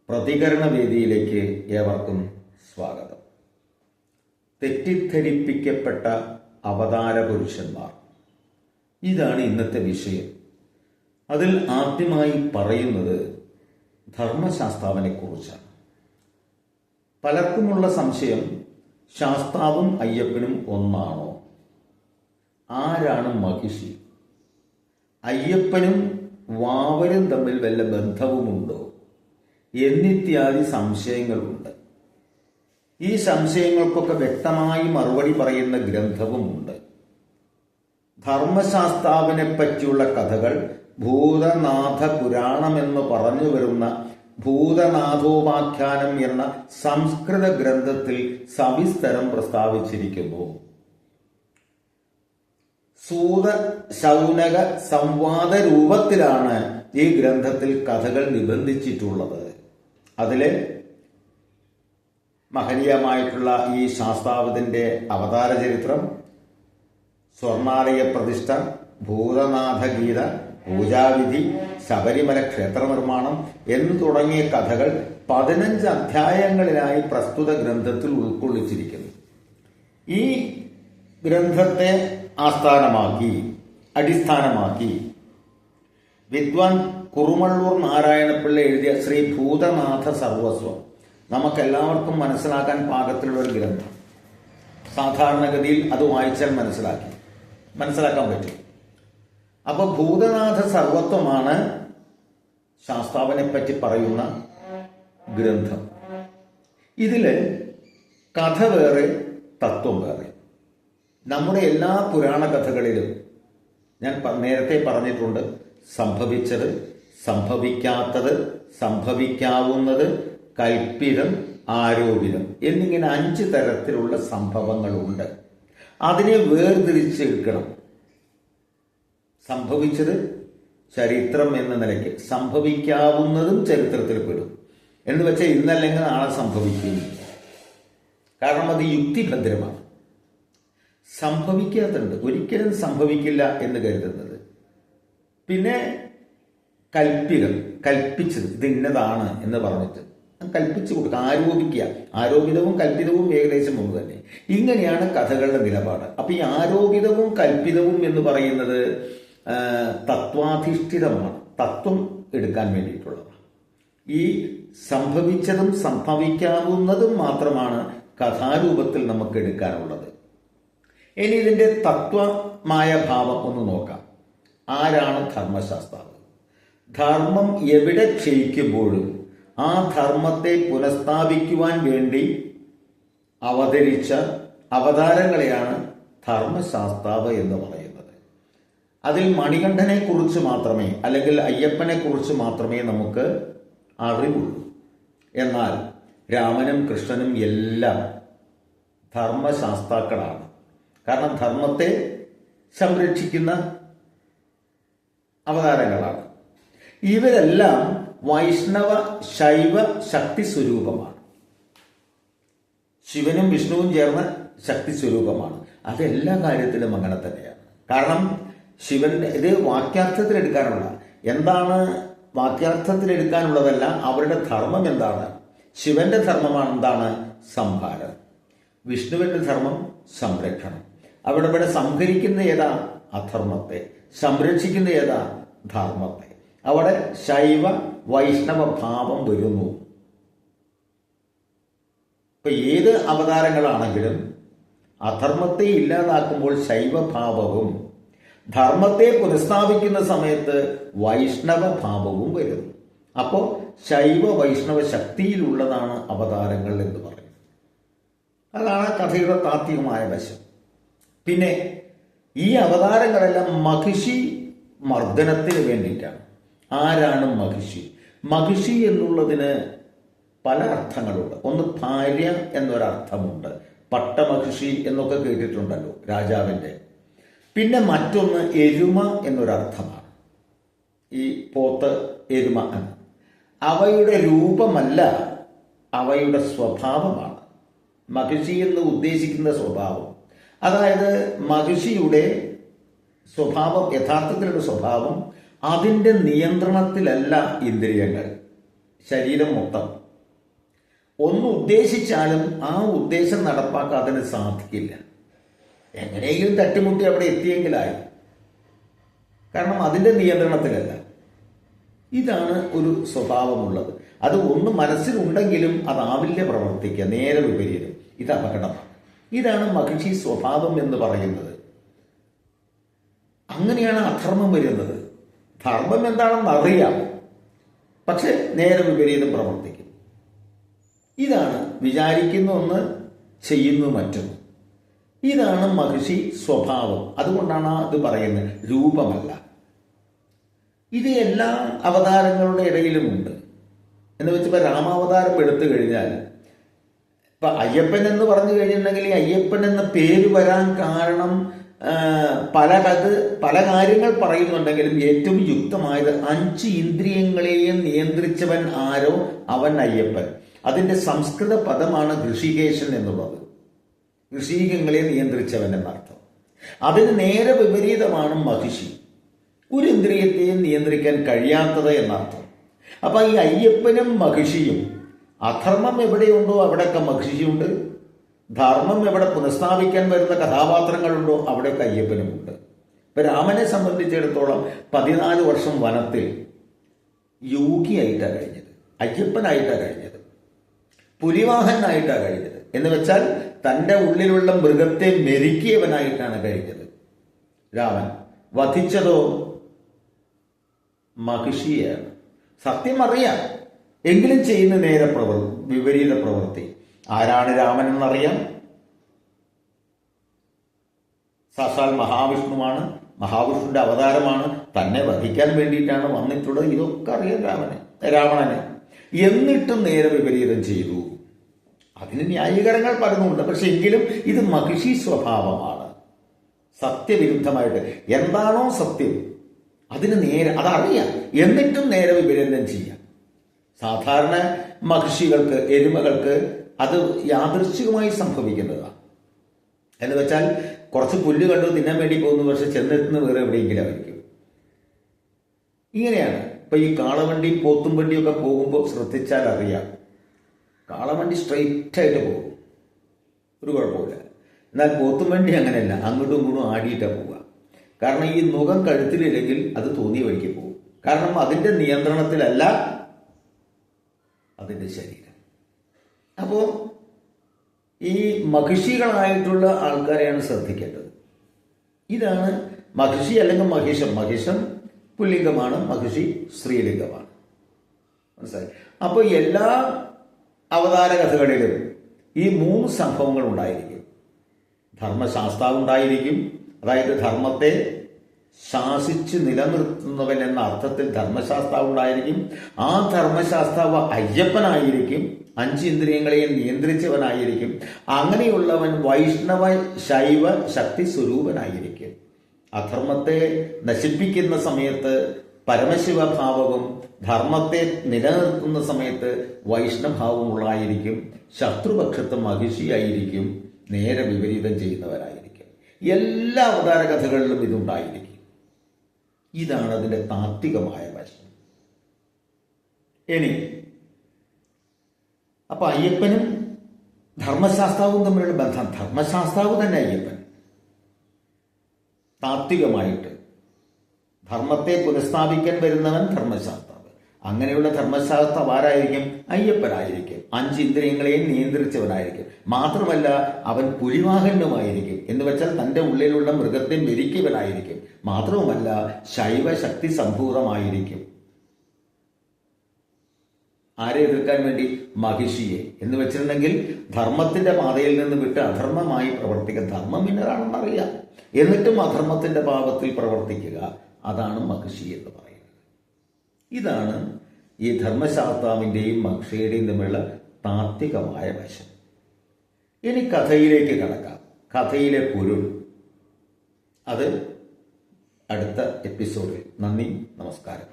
പ്രതികരണ വേദിയിലേക്ക് ഏവർക്കും സ്വാഗതം. തെറ്റിദ്ധരിപ്പിക്കപ്പെട്ട അവതാര പുരുഷന്മാർ, ഇതാണ് ഇന്നത്തെ വിഷയം. അതിൽ ആദ്യമായി പറയുന്നത് ധർമ്മശാസ്താവിനെ കുറിച്ചാണ്. പലർക്കുമുള്ള സംശയം, ശാസ്താവും അയ്യപ്പനും ഒന്നാണോ? ആരാണ് മഹിഷി? അയ്യപ്പനും വാവരും തമ്മിൽ വല്ല ബന്ധവുമുണ്ടോ എന്നിത്യാദി സംശയങ്ങളുണ്ട്. ഈ സംശയങ്ങൾക്കൊക്കെ വ്യക്തമായി മറുപടി പറയുന്ന ഗ്രന്ഥവുമുണ്ട്. ധർമ്മശാസ്താവിനെ പറ്റിയുള്ള കഥകൾ ഭൂതനാഥ പുരാണമെന്ന് പറഞ്ഞു വരുന്ന ഭൂതനാഥോപാഖ്യാനം എന്ന സംസ്കൃത ഗ്രന്ഥത്തിൽ സവിസ്തരം പ്രസ്താവിച്ചിരിക്കുന്നു. സൂത ശൗനക സംവാദ രൂപത്തിലാണ് ഈ ഗ്രന്ഥത്തിൽ കഥകൾ നിബന്ധിച്ചിട്ടുള്ളത്. അതിലെ മഹനീയമായിട്ടുള്ള ഈ ശാസ്താവിന്റെ അവതാര ചരിത്രം, സ്വർണാലയ പ്രതിഷ്ഠ, ഭൂതനാഥഗീത, പൂജാവിധി, ശബരിമല ക്ഷേത്ര നിർമ്മാണം എന്ന് തുടങ്ങിയ കഥകൾ 15 അധ്യായങ്ങളിലായി പ്രസ്തുത ഗ്രന്ഥത്തിൽ ഉൾക്കൊള്ളിച്ചിരിക്കുന്നു. ഈ ഗ്രന്ഥത്തെ അടിസ്ഥാനമാക്കി വിദ്വാൻ കുറുമള്ളൂർ നാരായണപിള്ള എഴുതിയ ശ്രീ ഭൂതനാഥ സർവസ്വം നമുക്കെല്ലാവർക്കും മനസ്സിലാക്കാൻ പാകത്തിലുള്ള ഒരു ഗ്രന്ഥം. സാധാരണഗതിയിൽ അത് വായിച്ചാൽ മനസ്സിലാക്കാൻ പറ്റും. അപ്പൊ ഭൂതനാഥ സർവത്വമാണ് ശാസ്താവിനെ പറ്റി പറയുന്ന ഗ്രന്ഥം. ഇതില് കഥ വേറെ, തത്വം വേറെ. നമ്മുടെ എല്ലാ പുരാണ കഥകളിലും ഞാൻ നേരത്തെ പറഞ്ഞിട്ടുണ്ട്, സംഭവിച്ചത്, സംഭവിക്കാത്തത്, സംഭവിക്കാവുന്നത്, കൽപ്പിതം, ആരോപിതം എന്നിങ്ങനെ 5 തരത്തിലുള്ള സംഭവങ്ങളുണ്ട്. അതിനെ വേർതിരിച്ചെടുക്കണം. സംഭവിച്ചത് ചരിത്രം എന്ന നിലയ്ക്ക്, സംഭവിക്കാവുന്നതും ചരിത്രത്തിൽ പെടും. എന്ന് വെച്ചാൽ ഇന്നല്ലെങ്കിൽ നാളെ സംഭവിക്കുകയില്ല. കാരണം അത് യുക്തിഭദ്രമാണ്. സംഭവിക്കാത്തുണ്ട്, ഒരിക്കലും സംഭവിക്കില്ല എന്ന് കരുതുന്നത്. പിന്നെ കൽപ്പിതം, കൽപ്പിച്ചത്, ഇത് ഇന്നതാണ് എന്ന് പറഞ്ഞിട്ട് കൽപ്പിച്ചു കൊടുക്കുക, ആരോപിക്കുക. ആരോപിതവും കൽപ്പിതവും ഏകദേശം ഒന്ന് തന്നെ. ഇങ്ങനെയാണ് കഥകളുടെ നിലപാട്. അപ്പൊ ഈ ആരോപിതവും കൽപ്പിതവും എന്ന് പറയുന്നത് തത്വാധിഷ്ഠിതമാണ്, തത്വം എടുക്കാൻ വേണ്ടിയിട്ടുള്ളതാണ്. ഈ സംഭവിച്ചതും സംഭവിക്കാവുന്നതും മാത്രമാണ് കഥാരൂപത്തിൽ നമുക്ക് എടുക്കാനുള്ളത്. ഇനി ഇതിന്റെ തത്വമായ ഭാവം ഒന്ന് നോക്കാം. ആരാണ് ധർമ്മശാസ്താവ്? ധർമ്മം എവിടെ ക്ഷയിക്കുമ്പോഴും ആ ധർമ്മത്തെ പുനഃസ്ഥാപിക്കുവാൻ വേണ്ടി അവതരിച്ച അവതാരങ്ങളെയാണ് ധർമ്മശാസ്താവ് എന്ന് പറയുന്നത്. അതിൽ മണികണ്ഠനെ കുറിച്ച് മാത്രമേ, അല്ലെങ്കിൽ അയ്യപ്പനെ കുറിച്ച് മാത്രമേ നമുക്ക് അറിവുള്ളൂ. എന്നാൽ രാമനും കൃഷ്ണനും എല്ലാം ധർമ്മശാസ്താക്കളാണ്. കാരണം ധർമ്മത്തെ സംരക്ഷിക്കുന്ന അവതാരങ്ങളാണ്. ഇവരെല്ലാം വൈഷ്ണവ ശൈവ ശക്തി സ്വരൂപമാണ്. ശിവനും വിഷ്ണുവും ചേർന്ന ശക്തി സ്വരൂപമാണ്. അതെല്ലാ കാര്യത്തിലും അങ്ങനെ തന്നെയാണ്. കാരണം ഇത് വാക്യാർത്ഥത്തിൽ എടുക്കാനുള്ള, എന്താണ് വാക്യാർത്ഥത്തിൽ എടുക്കാനുള്ളതല്ല, അവരുടെ ധർമ്മം എന്താണ്? ശിവന്റെ ധർമ്മമാണ് എന്താണ്? സംഹാരം. വിഷ്ണുവിന്റെ ധർമ്മം സംരക്ഷണം. അവിടെ സംഹരിക്കുന്ന ഏതാ? അധർമ്മത്തെ. സംരക്ഷിക്കുന്ന ഏതാ? ധർമ്മത്തെ. അവിടെ ശൈവ വൈഷ്ണവ ഭാവം വരുന്നു. ഇപ്പൊ ഏത് അവതാരങ്ങളാണെങ്കിലും അധർമ്മത്തെ ഇല്ലാതാക്കുമ്പോൾ ശൈവഭാവവും, ധർമ്മത്തെ പുനഃസ്ഥാപിക്കുന്ന സമയത്ത് വൈഷ്ണവ ഭാവവും വരുന്നു. അപ്പോ ശൈവ വൈഷ്ണവ ശക്തിയിലുള്ളതാണ് അവതാരങ്ങൾ എന്ന് പറയുന്നത്. അതാണ് കഥയുടെ താത്വികമായ വശം. പിന്നെ ഈ അവതാരങ്ങളെല്ലാം മഹിഷി മർദ്ദനത്തിന് വേണ്ടിയിട്ടാണ്. ആരാണ് മഹിഷി? മഹിഷി എന്നുള്ളതിന് പല അർത്ഥങ്ങളുണ്ട്. ഒന്ന് ഭാര്യ എന്നൊരർത്ഥമുണ്ട്. പട്ടമഹിഷി എന്നൊക്കെ കേട്ടിട്ടുണ്ടല്ലോ, രാജാവിന്റെ. പിന്നെ മറ്റൊന്ന് എരുമ എന്നൊരർത്ഥമാണ്. ഈ പോത്ത്, എരുമ. അവയുടെ രൂപമല്ല, അവയുടെ സ്വഭാവമാണ് മഹിഷി എന്ന് ഉദ്ദേശിക്കുന്ന സ്വഭാവം. അതായത് മഹിഷിയുടെ സ്വഭാവം, യഥാർത്ഥത്തിലുള്ള സ്വഭാവം, അതിൻ്റെ നിയന്ത്രണത്തിലല്ല ഇന്ദ്രിയങ്ങൾ. ശരീരം മൊത്തം. ഒന്ന് ഉദ്ദേശിച്ചാലും ആ ഉദ്ദേശം നടപ്പാക്കാൻ സാധിക്കില്ല. എങ്ങനെയെങ്കിലും തട്ടിമുട്ടി അവിടെ എത്തിയെങ്കിലായി. കാരണം അതിൻ്റെ നിയന്ത്രണത്തിലല്ല. ഇതാണ് ഒരു സ്വഭാവമുള്ളത്. അത് ഒന്ന് മനസ്സിലുണ്ടെങ്കിലും അതാവില്ല പ്രവർത്തിക്കുക, നേരെ വിപരീതം. ഇത് അപകടമാണ്. ഇതാണ് മഹിഷി സ്വഭാവം എന്ന് പറയുന്നത്. അങ്ങനെയാണ് അധർമ്മം വരുന്നത്. ധർമ്മം എന്താണെന്ന് അറിയാം, പക്ഷെ നേരെ വിപരീതം പ്രവർത്തിക്കും. ഇതാണ് വിചാരിക്കുന്ന ഒന്ന്, ചെയ്യുന്നു മറ്റൊന്ന്. ഇതാണ് മഹിഷി സ്വഭാവം. അതുകൊണ്ടാണ് അത് പറയുന്നത്, രൂപമല്ല. ഇത് എല്ലാ അവതാരങ്ങളുടെ ഇടയിലുമുണ്ട്. എന്ന് വെച്ചപ്പോൾ രാമാവതാരം എടുത്തു കഴിഞ്ഞാൽ, ഇപ്പൊ അയ്യപ്പൻ എന്ന് പറഞ്ഞു കഴിഞ്ഞിട്ടുണ്ടെങ്കിൽ ഈ അയ്യപ്പൻ എന്ന പേര് വരാൻ കാരണം പല കാര്യങ്ങൾ പറയുന്നുണ്ടെങ്കിലും ഏറ്റവും യുക്തമായത് 5 ഇന്ദ്രിയങ്ങളെയും നിയന്ത്രിച്ചവൻ ആരോ അവൻ അയ്യപ്പൻ. അതിന്റെ സംസ്കൃത പദമാണ് ഋഷികേശൻ എന്നുള്ളത്. ഋഷികങ്ങളെ നിയന്ത്രിച്ചവൻ എന്നർത്ഥം. അതിന് നേരെ വിപരീതമാണ് മഹിഷി, ഒരു ഇന്ദ്രിയത്തെയും നിയന്ത്രിക്കാൻ കഴിയാത്തത് എന്നർത്ഥം. അപ്പൊ ഈ അയ്യപ്പനും മഹിഷിയും, അധർമ്മം എവിടെയുണ്ടോ അവിടെയൊക്കെ മഹിഷിയുണ്ട്, ധർമ്മം എവിടെ പുനഃസ്ഥാപിക്കാൻ വരുന്ന കഥാപാത്രങ്ങളുണ്ടോ അവിടെയൊക്കെ അയ്യപ്പനുമുണ്ട്. ഇപ്പൊ രാമനെ സംബന്ധിച്ചിടത്തോളം 14 വർഷം വനത്തിൽ യോഗിയായിട്ടാണ് കഴിഞ്ഞത്, അയ്യപ്പനായിട്ടാണ് കഴിഞ്ഞത്, പുലിവാഹനായിട്ടാണ് കഴിഞ്ഞത്. എന്ന് വെച്ചാൽ തൻ്റെ ഉള്ളിലുള്ള മൃഗത്തെ മെരുക്കിയവനായിട്ടാണ് കഴിഞ്ഞത് രാമൻ. വധിച്ചതോ മഹിഷിയാണ്. സത്യം അറിയാം, എങ്കിലും ചെയ്യുന്ന നേരെ വിപരീത പ്രവൃത്തി. ആരാണ് രാമൻ എന്നറിയാം, സാക്ഷാൽ മഹാവിഷ്ണുവാണ്, മഹാവിഷ്ണുവിന്റെ അവതാരമാണ്, തന്നെ വധിക്കാൻ വേണ്ടിയിട്ടാണ് വന്നിട്ടുള്ളത്. ഇതൊക്കെ അറിയാം രാവണന്. എന്നിട്ടും നേരെ വിപരീതം ചെയ്തു. അതിന് ന്യായീകരണങ്ങൾ പലതുമുണ്ട്. പക്ഷെ എങ്കിലും ഇത് മഹിഷി സ്വഭാവമാണ്. സത്യവിരുദ്ധമായിട്ട് എന്താണോ സത്യം അതിന് നേരെ അതറിയാം, എന്നിട്ടും നേരെ വിപരീതം ചെയ്യാം. സാധാരണ മഹിഷികൾക്ക്, എരുമകൾക്ക് അത് യാദൃശ്ചികമായി സംഭവിക്കുന്നതാണ്. എന്ന് വെച്ചാൽ കുറച്ച് പുല്ല് കണ്ടു തിന്നാൻ വേണ്ടി പോകുന്നു, പക്ഷെ ചെന്നെത്തുന്ന വേറെ എവിടെയെങ്കിലും ആയിരിക്കും. ഇങ്ങനെയാണ്. ഇപ്പൊ ഈ കാളവണ്ടിയും പോത്തും വണ്ടിയൊക്കെ പോകുമ്പോൾ ശ്രദ്ധിച്ചാൽ അറിയാം, കാളവണ്ടി സ്ട്രെയിറ്റ് ആയിട്ട് പോകും, ഒരു കുഴപ്പമില്ല. എന്നാൽ പോത്തും വണ്ടി അങ്ങനെയല്ല, അങ്ങോട്ടും ഇങ്ങോട്ടും ആടിയിട്ടാണ് പോവുക. കാരണം ഈ മുഖം കഴുത്തിലില്ലെങ്കിൽ അത് തോന്നിയ വഴിക്ക് പോകും. കാരണം അതിന്റെ നിയന്ത്രണത്തിലല്ല അതിന്റെ ശരീരം. അപ്പോ ഈ മഹിഷികളായിട്ടുള്ള ആൾക്കാരെയാണ് ശ്രദ്ധിക്കേണ്ടത്. ഇതാണ് മഹിഷി അല്ലെങ്കിൽ മഹിഷം. മഹിഷം പുല്ലിംഗമാണ്, മഹിഷി സ്ത്രീലിംഗമാണ്. മനസ്സിലായി? അപ്പൊ എല്ലാ അവതാര കഥകളിലും ഈ 3 സംഭവങ്ങൾ ഉണ്ടായിരിക്കും. ധർമ്മശാസ്താവ് ഉണ്ടായിരിക്കും, അതായത് ധർമ്മത്തെ ശാസിച്ച് നിലനിർത്തുന്നവൻ എന്ന അർത്ഥത്തിൽ ധർമ്മശാസ്താവ് ഉണ്ടായിരിക്കും. ആ ധർമ്മശാസ്താവ് അയ്യപ്പനായിരിക്കും, 5 ഇന്ദ്രിയങ്ങളെയും നിയന്ത്രിച്ചവനായിരിക്കും. അങ്ങനെയുള്ളവൻ വൈഷ്ണവ ശൈവ ശക്തി സ്വരൂപനായിരിക്കും. അധർമ്മത്തെ നശിപ്പിക്കുന്ന സമയത്ത് പരമശിവഭാവവും ധർമ്മത്തെ നിലനിർത്തുന്ന സമയത്ത് വൈഷ്ണഭാവമുള്ളായിരിക്കും. ശത്രുപക്ഷത്ത് മഹിഷിയായിരിക്കും, നേരെ വിപരീതം ചെയ്യുന്നവരായിരിക്കും. എല്ലാ അവതാര കഥകളിലും ഇതുണ്ടായിരിക്കും. ഇതാണ് അതിന്റെ താത്വികമായ വശം. ഇനി അപ്പൊ അയ്യപ്പനും ധർമ്മശാസ്താവും തമ്മിലുള്ള ബന്ധം, ധർമ്മശാസ്താവ് തന്നെ അയ്യപ്പൻ. താത്വികമായിട്ട് ധർമ്മത്തെ പുനഃസ്ഥാപിക്കാൻ വരുന്നവൻ ധർമ്മശാസ്താവ്. അങ്ങനെയുള്ള ധർമ്മശാസ്താവ് ആരായിരിക്കും? അയ്യപ്പനായിരിക്കും. 5 ഇന്ദ്രിയങ്ങളെയും നിയന്ത്രിച്ചവനായിരിക്കും. മാത്രമല്ല അവൻ പുലിവാഹനുമായിരിക്കും. എന്ന് വെച്ചാൽ തന്റെ ഉള്ളിലുള്ള മൃഗത്തെ മെരുക്കിയവനായിരിക്കും. മാത്രവുമല്ല ശൈവശക്തി സംഭൂതമായിരിക്കും. ആരെ എതിർക്കാൻ വേണ്ടി? മഹിഷിയെ. എന്ന് വെച്ചിട്ടുണ്ടെങ്കിൽ ധർമ്മത്തിന്റെ പാതയിൽ നിന്ന് വിട്ട് അധർമ്മമായി പ്രവർത്തിക്കുക. ധർമ്മം ഇന്നതാണെന്നറിയാം, എന്നിട്ടും അധർമ്മത്തിന്റെ പാപത്തിൽ പ്രവർത്തിക്കുക. അതാണ് മഹിഷി എന്ന് പറയുന്നത്. ഇതാണ് ഈ ധർമ്മശാസ്താവിന്റെയും മഹിഷിയുടെയും തമ്മിലുള്ള താത്വികമായ വശം. ഇനി കഥയിലേക്ക് കടക്കാം. കഥയിലെ പൊരുൾ അത് അടുത്ത എപ്പിസോഡിൽ. നന്ദി, നമസ്കാരം.